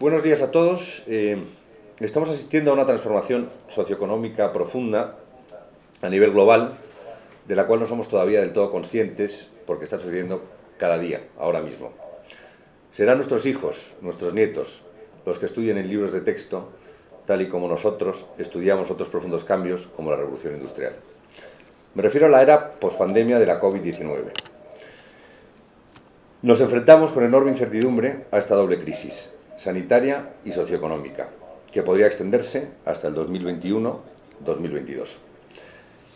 Buenos días a todos. Estamos asistiendo a una transformación socioeconómica profunda a nivel global, de la cual no somos todavía del todo conscientes porque está sucediendo cada día, ahora mismo. Serán nuestros hijos, nuestros nietos, los que estudien en libros de texto, tal y como nosotros estudiamos otros profundos cambios como la revolución industrial. Me refiero a la era pospandemia de la COVID-19. Nos enfrentamos con enorme incertidumbre a esta doble crisis, sanitaria y socioeconómica, que podría extenderse hasta el 2021-2022.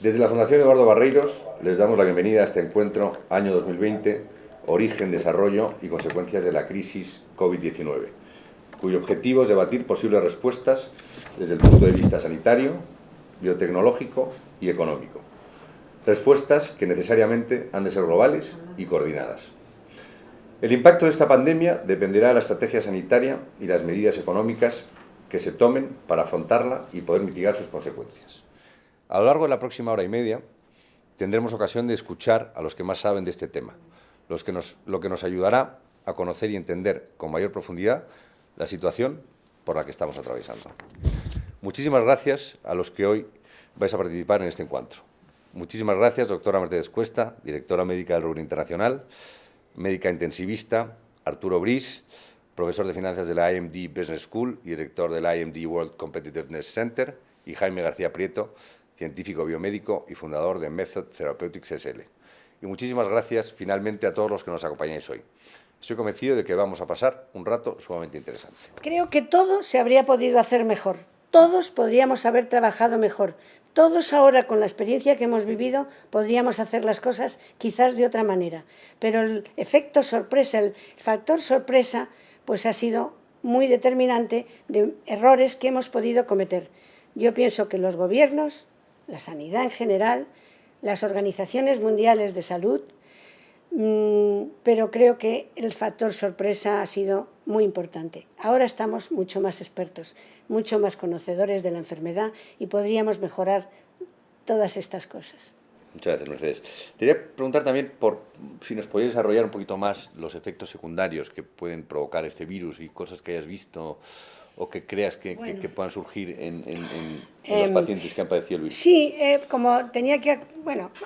Desde la Fundación Eduardo Barreiros les damos la bienvenida a este encuentro año 2020, origen, desarrollo y consecuencias de la crisis COVID-19, cuyo objetivo es debatir posibles respuestas desde el punto de vista sanitario, biotecnológico y económico. Respuestas que necesariamente han de ser globales y coordinadas. El impacto de esta pandemia dependerá de la estrategia sanitaria y las medidas económicas que se tomen para afrontarla y poder mitigar sus consecuencias. A lo largo de la próxima hora y media tendremos ocasión de escuchar a los que más saben de este tema, lo que nos ayudará a conocer y entender con mayor profundidad la situación por la que estamos atravesando. Muchísimas gracias a los que hoy vais a participar en este encuentro. Muchísimas gracias, doctora Mercedes Cuesta, directora médica del Rubro Internacional, médica intensivista, Arturo Briz, profesor de finanzas de la IMD Business School y director del IMD World Competitiveness Center, y Jaime García Prieto, científico biomédico y fundador de Method Therapeutics SL. Y muchísimas gracias finalmente a todos los que nos acompañáis hoy. Estoy convencido de que vamos a pasar un rato sumamente interesante. Creo que todo se habría podido hacer mejor. Todos podríamos haber trabajado mejor. Todos ahora, con la experiencia que hemos vivido, podríamos hacer las cosas quizás de otra manera. Pero el efecto sorpresa, el factor sorpresa, pues ha sido muy determinante de errores que hemos podido cometer. Yo pienso que los gobiernos, la sanidad en general, las organizaciones mundiales de salud, pero creo que el factor sorpresa ha sido muy importante. Ahora estamos mucho más expertos, mucho más conocedores de la enfermedad y podríamos mejorar todas estas cosas. Muchas gracias, Mercedes. Te quería preguntar también por si nos podías desarrollar un poquito más los efectos secundarios que pueden provocar este virus y cosas que hayas visto o que creas que puedan surgir en los pacientes que han padecido el virus. Sí, como tenía que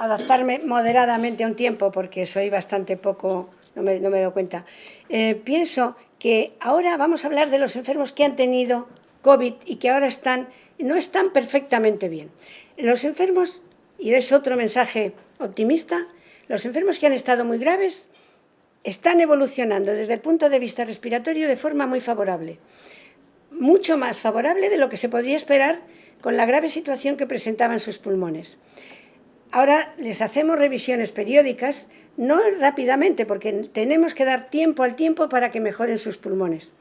adaptarme moderadamente a un tiempo, porque soy bastante poco, no me doy cuenta, pienso que ahora vamos a hablar de los enfermos que han tenido COVID y que ahora no están perfectamente bien. Los enfermos, y es otro mensaje optimista, los enfermos que han estado muy graves están evolucionando desde el punto de vista respiratorio de forma muy favorable. Mucho más favorable de lo que se podría esperar con la grave situación que presentaban sus pulmones. Ahora les hacemos revisiones periódicas, no rápidamente, porque tenemos que dar tiempo al tiempo para que mejoren sus pulmones.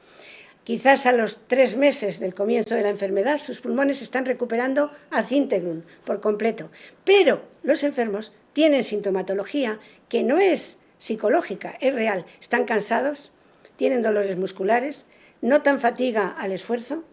Quizás a los 3 meses del comienzo de la enfermedad sus pulmones se están recuperando ad íntegrum, por completo. Pero los enfermos tienen sintomatología que no es psicológica, es real. Están cansados, tienen dolores musculares, notan fatiga al esfuerzo.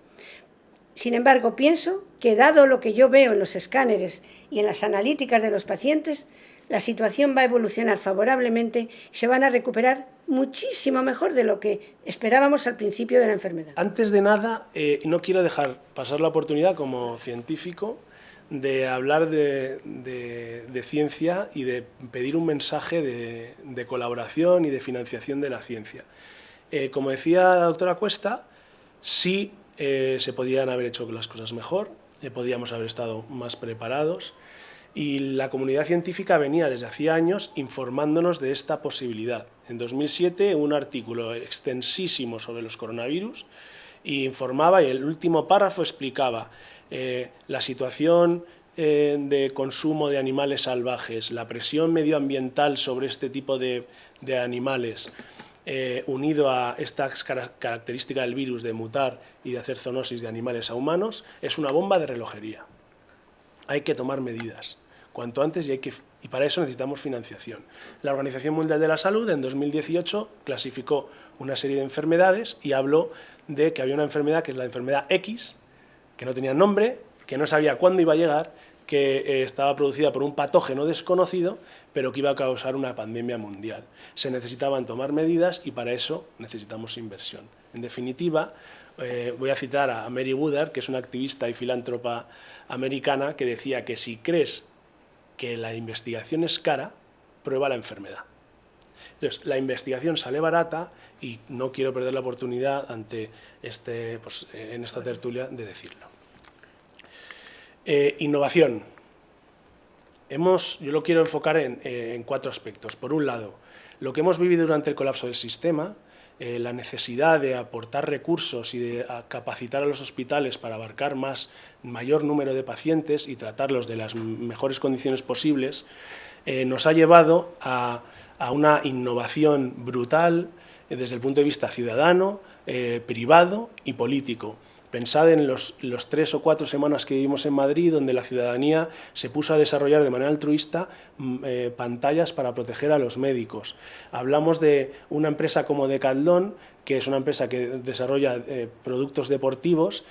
Sin embargo, pienso que dado lo que yo veo en los escáneres y en las analíticas de los pacientes, la situación va a evolucionar favorablemente y se van a recuperar muchísimo mejor de lo que esperábamos al principio de la enfermedad. Antes de nada, no quiero dejar pasar la oportunidad como científico de hablar de ciencia y de pedir un mensaje de colaboración y de financiación de la ciencia. Como decía la doctora Cuesta, sí se podían haber hecho las cosas mejor, podíamos haber estado más preparados y la comunidad científica venía desde hacía años informándonos de esta posibilidad. En 2007 un artículo extensísimo sobre los coronavirus y informaba, y el último párrafo explicaba la situación de consumo de animales salvajes, la presión medioambiental sobre este tipo de animales, unido a esta característica del virus de mutar y de hacer zoonosis de animales a humanos, es una bomba de relojería. Hay que tomar medidas cuanto antes y para eso necesitamos financiación. La Organización Mundial de la Salud en 2018 clasificó una serie de enfermedades y habló de que había una enfermedad que es la enfermedad X, que no tenía nombre, que no sabía cuándo iba a llegar, que estaba producida por un patógeno desconocido, pero que iba a causar una pandemia mundial. Se necesitaban tomar medidas y para eso necesitamos inversión. En definitiva, voy a citar a Mary Woodard, que es una activista y filántropa americana, que decía que si crees que la investigación es cara, prueba la enfermedad. Entonces, la investigación sale barata y no quiero perder la oportunidad ante en esta tertulia de decirlo. Innovación. Yo lo quiero enfocar en 4 aspectos. Por un lado, lo que hemos vivido durante el colapso del sistema, la necesidad de aportar recursos y de capacitar a los hospitales para abarcar mayor número de pacientes y tratarlos de las mejores condiciones posibles, nos ha llevado a una innovación brutal desde el punto de vista ciudadano, privado y político. Pensad en los 3 o 4 semanas que vivimos en Madrid, donde la ciudadanía se puso a desarrollar de manera altruista pantallas para proteger a los médicos. Hablamos de una empresa como Decathlon, que es una empresa que desarrolla productos deportivos,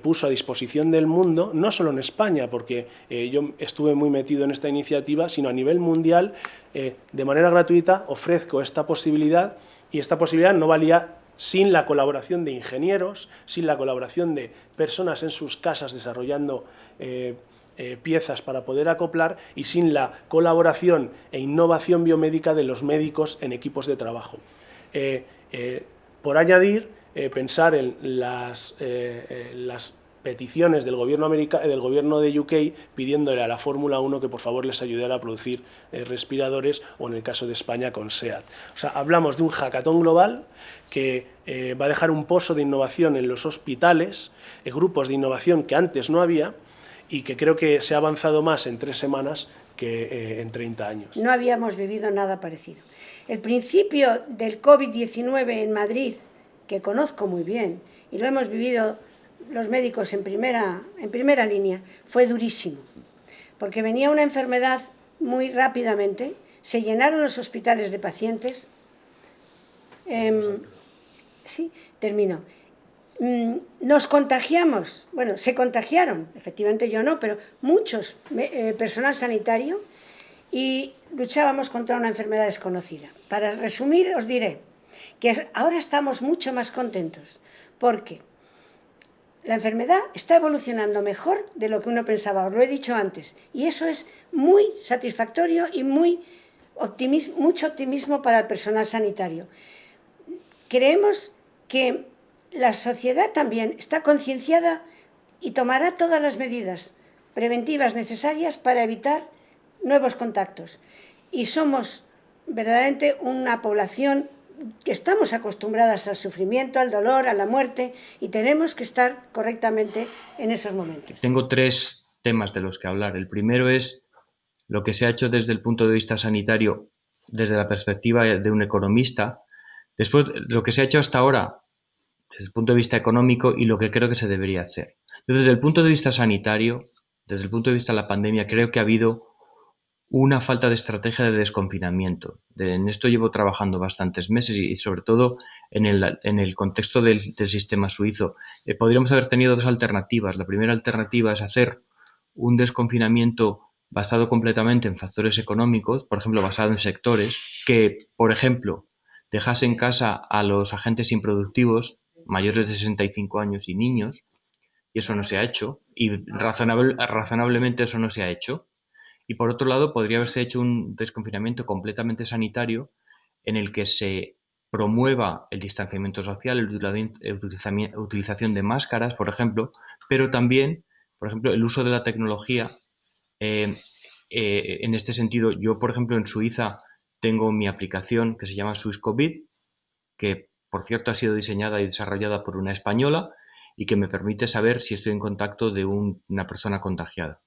puso a disposición del mundo, no solo en España, porque yo estuve muy metido en esta iniciativa, sino a nivel mundial, de manera gratuita ofrezco esta posibilidad, y esta posibilidad no valía sin la colaboración de ingenieros, sin la colaboración de personas en sus casas desarrollando piezas para poder acoplar y sin la colaboración e innovación biomédica de los médicos en equipos de trabajo. Por añadir, pensar en las peticiones del gobierno de UK pidiéndole a la Fórmula 1 que por favor les ayudara a producir respiradores, o en el caso de España con SEAT. O sea, hablamos de un hackathon global que va a dejar un pozo de innovación en los hospitales, grupos de innovación que antes no había y que creo que se ha avanzado más en 3 semanas que en 30 años. No habíamos vivido nada parecido. El principio del COVID-19 en Madrid, que conozco muy bien y lo hemos vivido los médicos en primera línea, fue durísimo, porque venía una enfermedad muy rápidamente, se llenaron los hospitales de pacientes. Sí, termino. Nos contagiamos, bueno, se contagiaron, efectivamente yo no, pero muchos personal sanitario, y luchábamos contra una enfermedad desconocida. Para resumir, os diré que ahora estamos mucho más contentos, porque la enfermedad está evolucionando mejor de lo que uno pensaba, os lo he dicho antes, y eso es muy satisfactorio y mucho optimismo para el personal sanitario. Creemos que la sociedad también está concienciada y tomará todas las medidas preventivas necesarias para evitar nuevos contactos. Y somos verdaderamente una población que estamos acostumbradas al sufrimiento, al dolor, a la muerte, y tenemos que estar correctamente en esos momentos. Tengo 3 temas de los que hablar. El primero es lo que se ha hecho desde el punto de vista sanitario, desde la perspectiva de un economista. Después, lo que se ha hecho hasta ahora, desde el punto de vista económico, y lo que creo que se debería hacer. Desde el punto de vista sanitario, desde el punto de vista de la pandemia, creo que ha habido una falta de estrategia de desconfinamiento. En esto llevo trabajando bastantes meses y sobre todo en el contexto del sistema suizo. Podríamos haber tenido 2 alternativas. La primera alternativa es hacer un desconfinamiento basado completamente en factores económicos, por ejemplo, basado en sectores que, por ejemplo, dejase en casa a los agentes improductivos mayores de 65 años y niños, y eso no se ha hecho, y razonablemente eso no se ha hecho. Y por otro lado, podría haberse hecho un desconfinamiento completamente sanitario en el que se promueva el distanciamiento social, la utilización de máscaras, por ejemplo, pero también, por ejemplo, el uso de la tecnología. En este sentido, yo, por ejemplo, en Suiza tengo mi aplicación que se llama SwissCovid, que, por cierto, ha sido diseñada y desarrollada por una española y que me permite saber si estoy en contacto de una persona contagiada.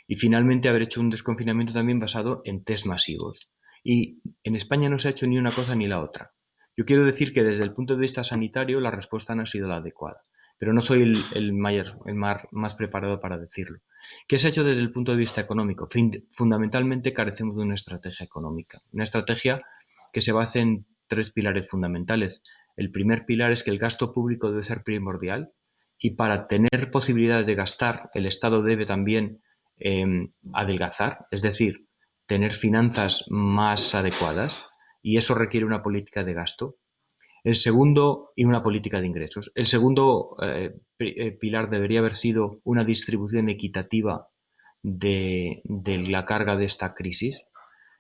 Y finalmente haber hecho un desconfinamiento también basado en test masivos. Y en España no se ha hecho ni una cosa ni la otra. Yo quiero decir que desde el punto de vista sanitario la respuesta no ha sido la adecuada, pero no soy el más preparado para decirlo. ¿Qué se ha hecho desde el punto de vista económico? Fundamentalmente carecemos de una estrategia económica, una estrategia que se base en 3 pilares fundamentales. El primer pilar es que el gasto público debe ser primordial y para tener posibilidades de gastar, el Estado debe también adelgazar, es decir, tener finanzas más adecuadas, y eso requiere una política de gasto. El segundo, y una política de ingresos. El segundo pilar debería haber sido una distribución equitativa de la carga de esta crisis.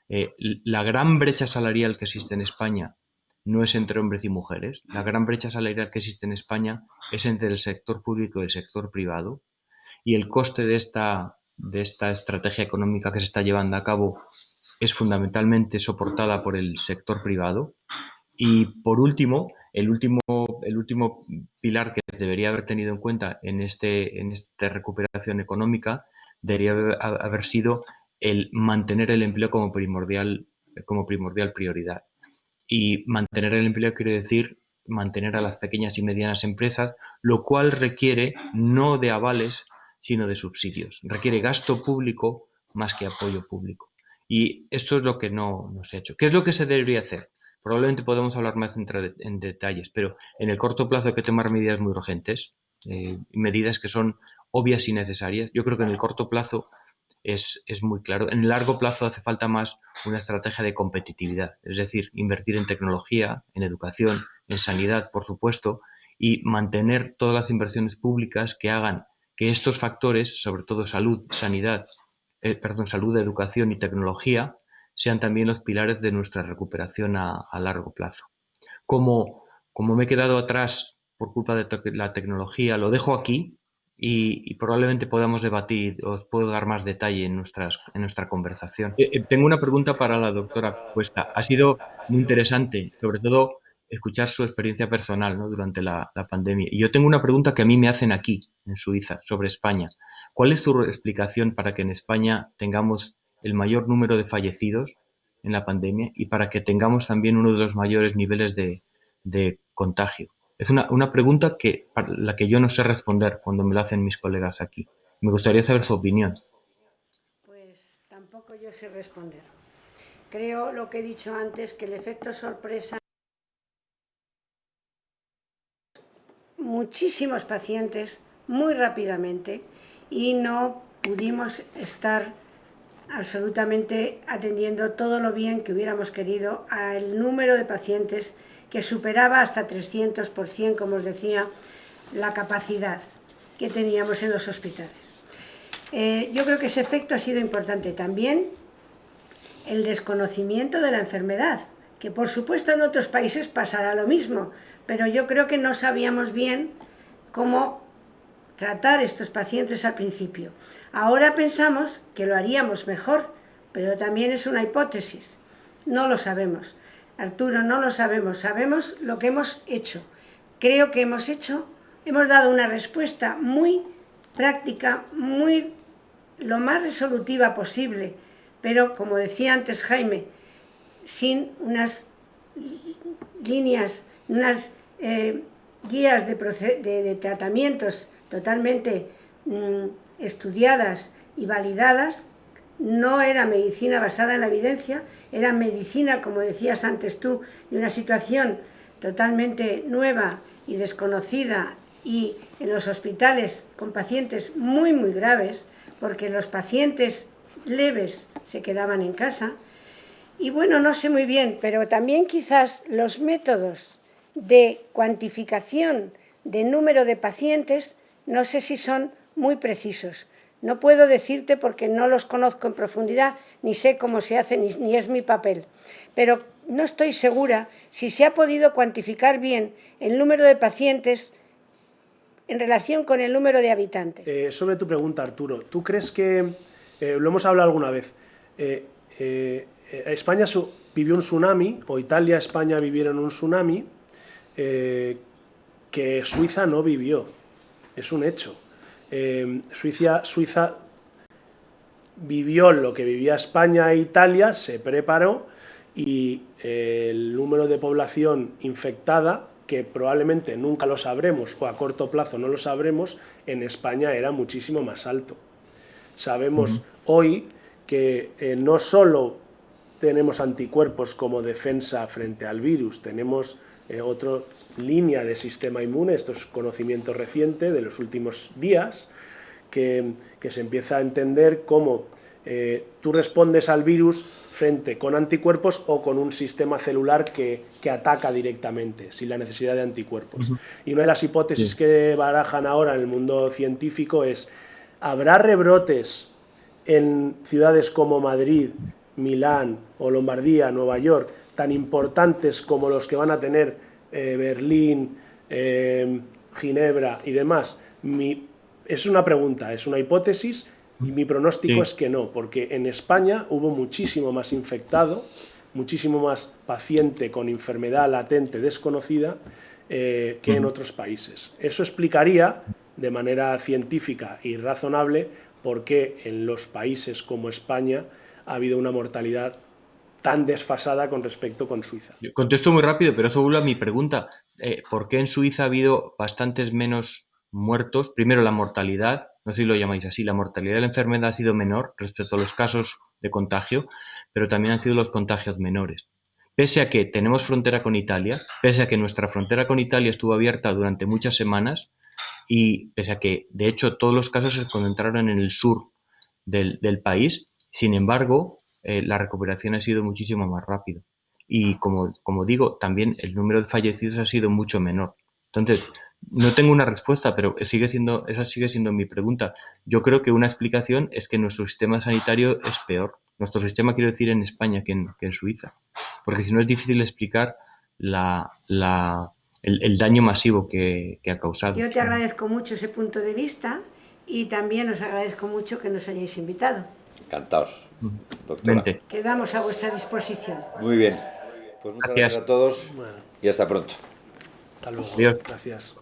La gran brecha salarial que existe en España no es entre hombres y mujeres. La gran brecha salarial que existe en España es entre el sector público y el sector privado. Y el coste de esta estrategia económica que se está llevando a cabo es fundamentalmente soportada por el sector privado. Y por último, el último pilar que debería haber tenido en cuenta en esta recuperación económica debería haber sido el mantener el empleo como primordial prioridad. Y mantener el empleo quiere decir mantener a las pequeñas y medianas empresas, lo cual requiere no de avales, sino de subsidios. Requiere gasto público más que apoyo público. Y esto es lo que no se ha hecho. ¿Qué es lo que se debería hacer? Probablemente podemos hablar más en detalles, pero en el corto plazo hay que tomar medidas muy urgentes, medidas que son obvias y necesarias. Yo creo que en el corto plazo es muy claro. En el largo plazo hace falta más una estrategia de competitividad, es decir, invertir en tecnología, en educación, en sanidad, por supuesto, y mantener todas las inversiones públicas que hagan que estos factores, sobre todo salud, salud, educación y tecnología, sean también los pilares de nuestra recuperación a largo plazo. Como me he quedado atrás por culpa de la tecnología, lo dejo aquí y probablemente podamos debatir, os puedo dar más detalle en nuestra conversación. Tengo una pregunta para la doctora Cuesta. Ha sido muy interesante, sobre todo escuchar su experiencia personal, ¿no?, durante la pandemia. Y yo tengo una pregunta que a mí me hacen aquí, en Suiza, sobre España. ¿Cuál es tu explicación para que en España tengamos el mayor número de fallecidos en la pandemia y para que tengamos también uno de los mayores niveles de contagio? Es una pregunta para la que yo no sé responder cuando me lo hacen mis colegas aquí. Me gustaría saber su opinión. Pues tampoco yo sé responder. Creo lo que he dicho antes, que el efecto sorpresa, muchísimos pacientes muy rápidamente y no pudimos estar absolutamente atendiendo todo lo bien que hubiéramos querido al número de pacientes que superaba hasta 300%, como os decía, la capacidad que teníamos en los hospitales. Yo creo que ese efecto ha sido importante. También el desconocimiento de la enfermedad, que por supuesto en otros países pasará lo mismo, pero yo creo que no sabíamos bien cómo tratar estos pacientes al principio. Ahora pensamos que lo haríamos mejor, pero también es una hipótesis. No lo sabemos. Arturo, no lo sabemos. Sabemos lo que hemos hecho. Creo que hemos dado una respuesta muy práctica, lo más resolutiva posible, pero como decía antes Jaime, sin unas líneas, unas guías de tratamientos totalmente estudiadas y validadas. No era medicina basada en la evidencia, era medicina, como decías antes tú, de una situación totalmente nueva y desconocida, y en los hospitales con pacientes muy graves, porque los pacientes leves se quedaban en casa. Y bueno, no sé muy bien, pero también quizás los métodos de cuantificación de número de pacientes no sé si son muy precisos. No puedo decirte porque no los conozco en profundidad, ni sé cómo se hace, ni es mi papel. Pero no estoy segura si se ha podido cuantificar bien el número de pacientes en relación con el número de habitantes. Sobre tu pregunta, Arturo, ¿tú crees que, lo hemos hablado alguna vez, España vivió un tsunami, o Italia, España vivieron un tsunami, que Suiza no vivió? Es un hecho. Suiza vivió lo que vivía España e Italia, se preparó, y el número de población infectada, que probablemente nunca lo sabremos o a corto plazo no lo sabremos, en España era muchísimo más alto. Sabemos hoy que no solo tenemos anticuerpos como defensa frente al virus, tenemos otra línea de sistema inmune, esto es conocimiento reciente de los últimos días, que se empieza a entender cómo tú respondes al virus con anticuerpos o con un sistema celular que ataca directamente, sin la necesidad de anticuerpos. Y una de las hipótesis que barajan ahora en el mundo científico es: ¿habrá rebrotes en ciudades como Madrid, Milán o Lombardía, Nueva York, tan importantes como los que van a tener Berlín, Ginebra y demás? Es una pregunta, es una hipótesis, y mi pronóstico es que no, porque en España hubo muchísimo más infectado, muchísimo más paciente con enfermedad latente desconocida que en otros países. Eso explicaría de manera científica y razonable por qué en los países como España ha habido una mortalidad tan desfasada con respecto con Suiza. Yo contesto muy rápido, pero eso vuelve a mi pregunta. ¿Por qué en Suiza ha habido bastantes menos muertos? Primero, la mortalidad, no sé si lo llamáis así, la mortalidad de la enfermedad ha sido menor respecto a los casos de contagio, pero también han sido los contagios menores. Pese a que tenemos frontera con Italia, pese a que nuestra frontera con Italia estuvo abierta durante muchas semanas, y pese a que, de hecho, todos los casos se concentraron en el sur del país, sin embargo, la recuperación ha sido muchísimo más rápida. Y como digo, también el número de fallecidos ha sido mucho menor. Entonces, no tengo una respuesta, pero esa sigue siendo mi pregunta. Yo creo que una explicación es que nuestro sistema sanitario es peor. Nuestro sistema, quiero decir, en España que en Suiza. Porque si no, es difícil explicar el daño masivo que ha causado. Yo te agradezco mucho ese punto de vista y también os agradezco mucho que nos hayáis invitado. Encantados, doctora. Vente. Quedamos a vuestra disposición. Muy bien. Pues muchas gracias a todos y hasta pronto. Hasta luego. Adiós. Gracias.